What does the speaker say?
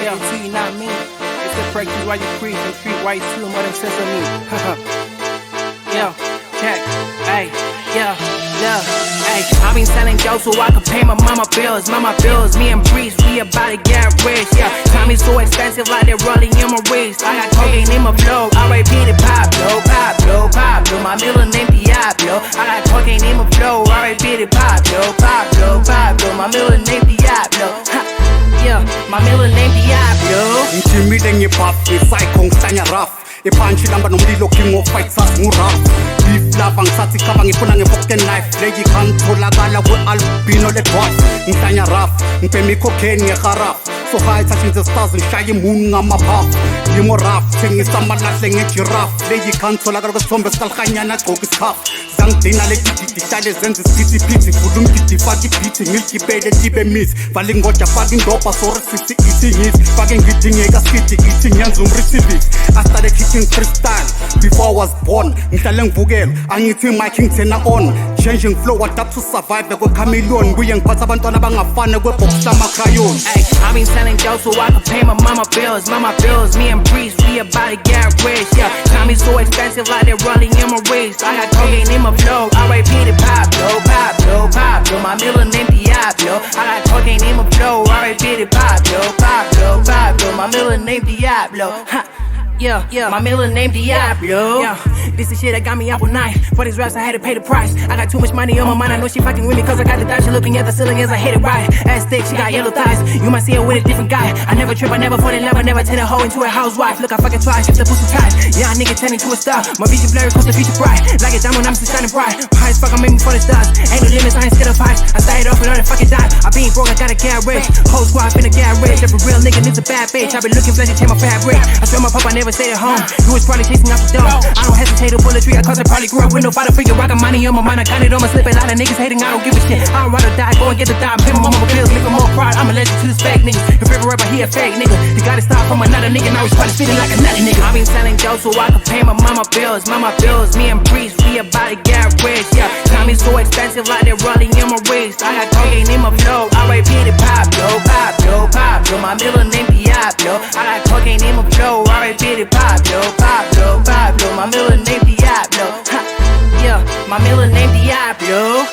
hell to you, not me. It's the perk you while you creep, and street white too, more than sense of me. Yo, check, ayy, yeah, look, ayy. I been selling dope so I could pay my mama bills. Me and Breeze, we about to get rich, yeah. Time is so expensive, like they're rolling in my wrist. I got cocaine in my flow, R.I.P. to Pablo. My middle name Diablo. I got cocaine in my flow, R.I.P. to Pablo. My middle name Diablo. Yeah, my middle name Diablo. Intimidate ngipap, psycho ngitanya rough. Ipanchi lamba nomlilo king of fights as ngurap. Beef lava ngisathi kaba ngifuna ngepocket knife. Legi kantholakala kwe-albino le-dwarf. Ngitanya rough, ngibhema i-cocaine nge-haraf. So high touching the stars ngishaye moon ngamaphafu. Ngimo rough, thengisa amalahle nge-giraffe. Legi kantholakala kwesithombe sikalhanyana agqoka isikhafu. Zangidina legididi hlale zenza isiphithiphithi. Vula umgidi faka ibhithi ngilgibele libe miss. Vala ingoja faka indoba sorry sithi ithi ngisi. Fake ngidingeka skidi ithi ngiyenza umrithibisi. I started kicking freestyle before I was born. Ngihlale ngivukela angithi mic ngithena on. Changing flow adapt to survive kwe-chameleon. Buye ngiphatha abantwana abangafani kwe-box lama-crayon. I been selling dope so I could pay my mama bills. Me and Breeze, we about to get rich, yeah. Time is so expensive, like they're rolling in my wrist. I got cocaine in my flow, R.I.P. to Pablo. My middle name Diablo. I got cocaine in my flow, R.I.P. to Pablo. My middle name Diablo. Yeah, my middle name Diablo. Yeah, this is shit that got me up all night. For these raps, I had to pay the price. I got too much money on my mind. I know she fucking with me cause I got the dive. She looking at the ceiling as I hit it right. Ass thick, she got yellow thighs. You might see her with a different guy. I never trip, I never fall in love. I never turn a hoe into a housewife. Look, I fucking try, shift the pussy tight. Yeah, a nigga turn into a star. My vision blurry cause the future bright. Like a diamond, I'm still shining bright. High as fuck, I'm aiming for the stars. Ain't no limits, I ain't scared of heights. I started off and all that fucking die. I been broke, I gotta get rich. Whole squad finna get rich. Every real nigga needs a bad bitch. I been looking flashy, take my fabric. I swear my papa never stayed at home. You was probably chasing after dough. I don't hesitate to pull a trigger cause I probably grew up with no father figure. I got money on my mind, I got it on my slip. A lot of niggas hating, I don't give a shit. I don't rather die, go and get the dime. Pay my mama bills, make them more proud. I'm allergic to this fake niggas. Your favorite rapper, he a fake nigga. You gotta stop from another nigga, now he's probably feeling like a nutty nigga. I been selling dope so I could pay my mama bills. Me and Breeze, we about to get rich, yeah. Time is so expensive, like they're rolling in my wrist. I got cocaine in my flow, R.I.P. to Pablo. My middle name Diablo. I got cocaine in my flow, R.I.P. to Pablo. My middle name Diablo. Yeah, my middle name Diablo.